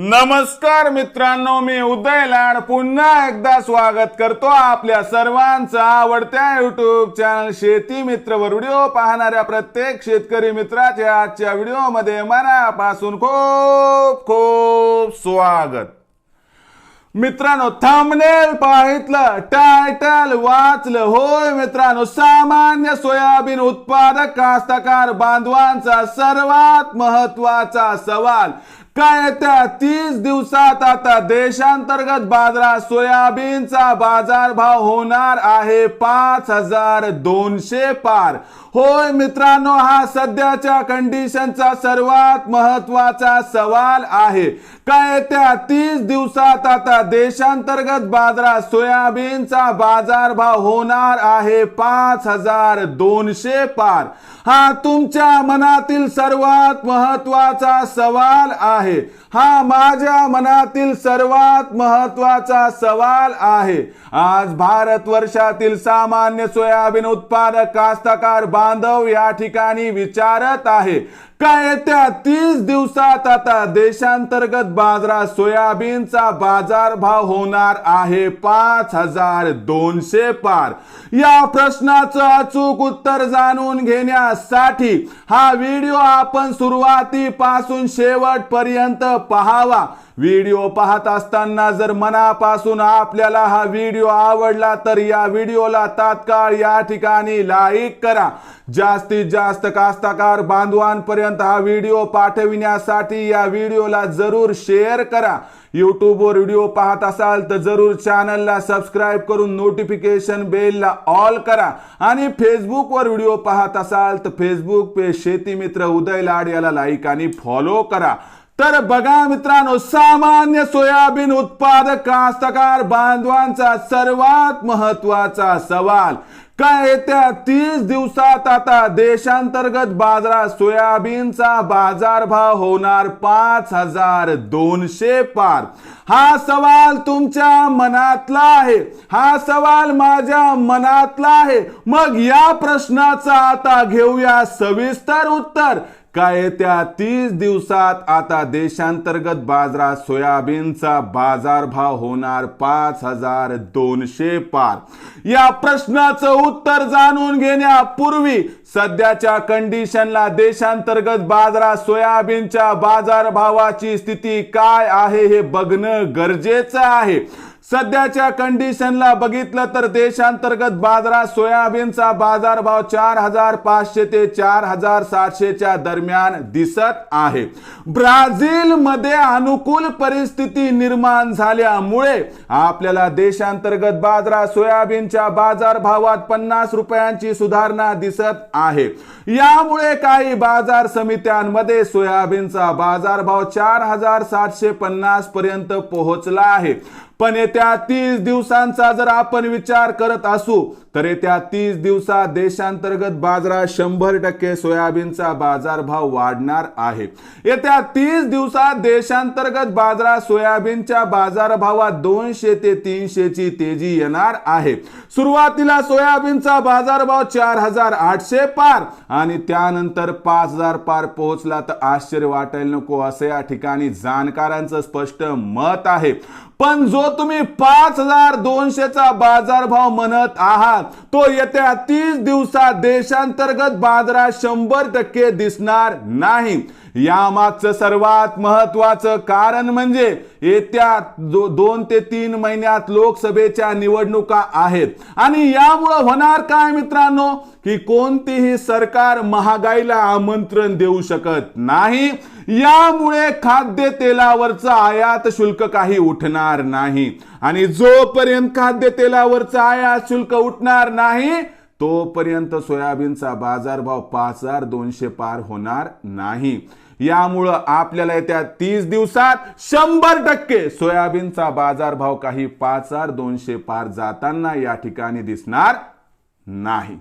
नमस्कार मित्रांनो, मी उदय लाड पुन्हा एकदा स्वागत करतो आपल्या सर्वांचा आवडत्या युट्यूब चॅनल शेती मित्रवर व्हिडिओ पाहणाऱ्या प्रत्येक शेतकरी मित्राच्या आजच्या व्हिडिओमध्ये मनापासून खूप खूप स्वागत। मित्रांनो, थंबनेल पाहितलं, टायटल वाचलं, होय मित्रांनो, सामान्य सोयाबीन उत्पादक कास्तकार बांधवांचा सर्वात महत्वाचा सवाल काय त्या 30 दिवसात आता देशांतर्गत बाजारात सोयाबीनचा बाजारभाव होणार आहे 5200 पार। होय मित्रांनो, हा सध्याच्या कंडिशनचा सर्वात महत्वाचा सवाल आहे। काय त्या 30 दिवसात आता देशांतर्गत बाजारात सोयाबीनचा बाजारभाव होणार आहे 5200 पार। हा तुमच्या मनातील सर्वात महत्वाचा सवाल आहे। हा माझ्या मनातील सर्वात महत्वाचा सवाल आहे। आज भारतवर्षातील सामान्य सोयाबीन उत्पादक कास्तकार बांधव या ठिकाणी विचारत आहे, काय त्या 30 दिवसात आता देशांतर्गत बाजारात सोयाबीनचा बाजारभाव होणार आहे 5200 पार। या प्रश्नाचं अचूक उत्तर जाणून घेण्यासाठी हा व्हिडिओ आपण सुरुवातीपासून शेवटपर्यंत पहावा। व्हिडिओ पाहत असताना जर मनापासून आपल्याला हा व्हिडिओ आवडला तर या व्हिडिओला तात्काळ या ठिकाणी लाईक करा। जास्तीत जास्त कास्तकार बांधवांपर्यंत हा व्हिडिओ पाठविण्यासाठी या व्हिडिओला जरूर शेअर करा। YouTube वर व्हिडिओ पाहत असाल तर जरूर चॅनलला सबस्क्राइब करून नोटिफिकेशन बेलला ऑल करा आणि फेसबुक वर व्हिडिओ पाहत असाल तर फेसबुक पेज शेती मित्र उदय लाड याला लाईक आणि फॉलो करा। तर बघा मित्रांनो, सामान्य सोयाबीन उत्पादक कास्तकार बांधवांचा सर्वात महत्वाचा सवाल काय त्या 30 दिवसात आता देशांतर्गत बाजारात सोयाबीनचा बाजारभाव होणार 5200 पार। हा सवाल तुमच्या मनातला आहे, हा सवाल माझ्या मनातला आहे। मग या प्रश्नाचा आता घेऊया सविस्तर उत्तर। काय त्या 30 दिवसात आता देशांतर्गत बाजारात सोयाबीनचा बाजारभाव होणार 5200 पार। या प्रश्नाचं उत्तर जाणून घेण्यापूर्वी सध्याच्या कंडिशनला देशांतर्गत बाजारात सोयाबीनच्या बाजारभावाची स्थिती काय आहे हे बघणं गरजेचं आहे। सध्याच्या कंडिशनला बघितलं तर देशांतर्गत बाजारात सोयाबीनचा बाजारभाव 4500 ते 4700 च्या दरम्यान दिसत आहे। ब्राझील मध्ये अनुकूल परिस्थिती निर्माण झाल्यामुळे आपल्याला देशांतर्गत बाजारात सोयाबीनच्या बाजारभावात 50 रुपयांची सुधारणा दिसत आहे। यामुळे काही बाजार समित्यांमध्ये सोयाबीनचा बाजारभाव 4750 पर्यंत पोहोचला आहे। पण येत्या 30 दिवसांचा जर आपण विचार करत असू तर येत्या 30 दिवसात देशांतर्गत बाजारात 100% सोयाबीनचा बाजारभाव वाढणार आहे। येत्या 30 दिवसात देशांतर्गत बाजारात सोयाबीनच्या बाजारभावात 200 ते 300 ची तेजी येणार आहे। सुरुवातीला सोयाबीनचा बाजारभाव 4800 पार आणि त्यानंतर 5000 पार पोहोचला तर आश्चर्य वाटायला नको असं या ठिकाणी जाणकारांचं स्पष्ट मत आहे। पण जो तुम्ही 5200 चा बाजारभाव म्हणत आहात तो येत्या 30 दिवसात देशांतर्गत बाजारात 100% दिसणार नाही। यामागचं सर्वात महत्वाचं कारण म्हणजे येत्या 2 ते 3 महिन्यात लोकसभेच्या निवडणुका आहेत आणि यामुळे होणार काय मित्रांनो की कोणतीही सरकार महागाईला आमंत्रण देऊ शकत नाही। यामुळे खाद्य तेलावरचं आयात शुल्क काही उठणार नाही आणि जोपर्यंत खाद्य तेलावरचं आयात शुल्क उठणार नाही तोपर्यंत सोयाबीनचा बाजारभाव 5200 पार होणार नाही। यामुळे आपल्याला येत्या 30 दिवसात 100% सोयाबीनचा बाजारभाव काही 5200 पार जाताना या ठिकाणी दिसणार नाही।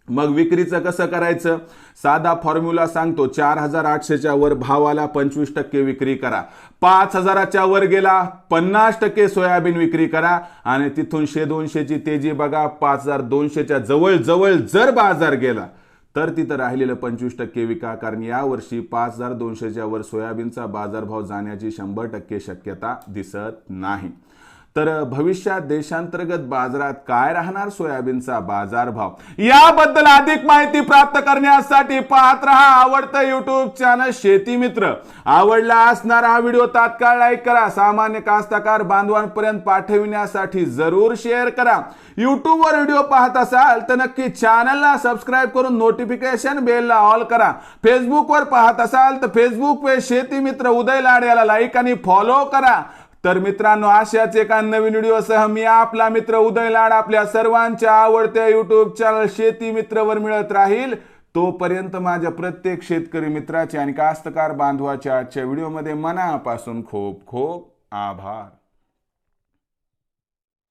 मग विक्रीचं कसं करायचं? साधा फॉर्म्युला सांगतो, 4800 च्या वर भावाला 25% विक्री करा, 5000 च्या वर गेला 50% सोयाबीन विक्री करा आणि तिथून 100-200 ची तेजी बघा, 5200 च्या जवळ जवळ जर बाजार गेला तर तिथं राहिलेलं 25% विका, कारण यावर्षी 5,200च्या वर सोयाबीनचा बाजारभाव जाण्याची 100% शक्यता दिसत नाही. तर भविष्यात देशांतर्गत बाजारात काय राहणार सोयाबीनचा बाजारभाव, याबद्दल अधिक माहिती प्राप्त करण्यासाठी पाहत रहा आवडतं YouTube चॅनल शेती मित्र. आवडला असणारा हा व्हिडिओ तात्काळ लाईक करा, सामान्य कास्तकार बांधवांपर्यंत पाठविण्यासाठी जरूर शेअर करा. YouTube वर व्हिडिओ पाहत असाल तर नक्की चॅनलला सबस्क्राईब करून नोटिफिकेशन बेलला ऑल करा. फेसबुक वर पाहत असाल तर फेसबुक पेज शेती मित्र उदय लाड याला लाईक आणि फॉलो करा. तर मित्रांनो, अशाच एका नवीन व्हिडिओसह मी आपला मित्र उदय लाड आपल्या सर्वांच्या आवडत्या YouTube चॅनल शेती मित्रवर मिळत राहील. तोपर्यंत माझ्या प्रत्येक शेतकरी मित्राचे आणि कास्तकार बांधवाच्या आजच्या व्हिडिओमध्ये मनापासून खूप खूप आभार.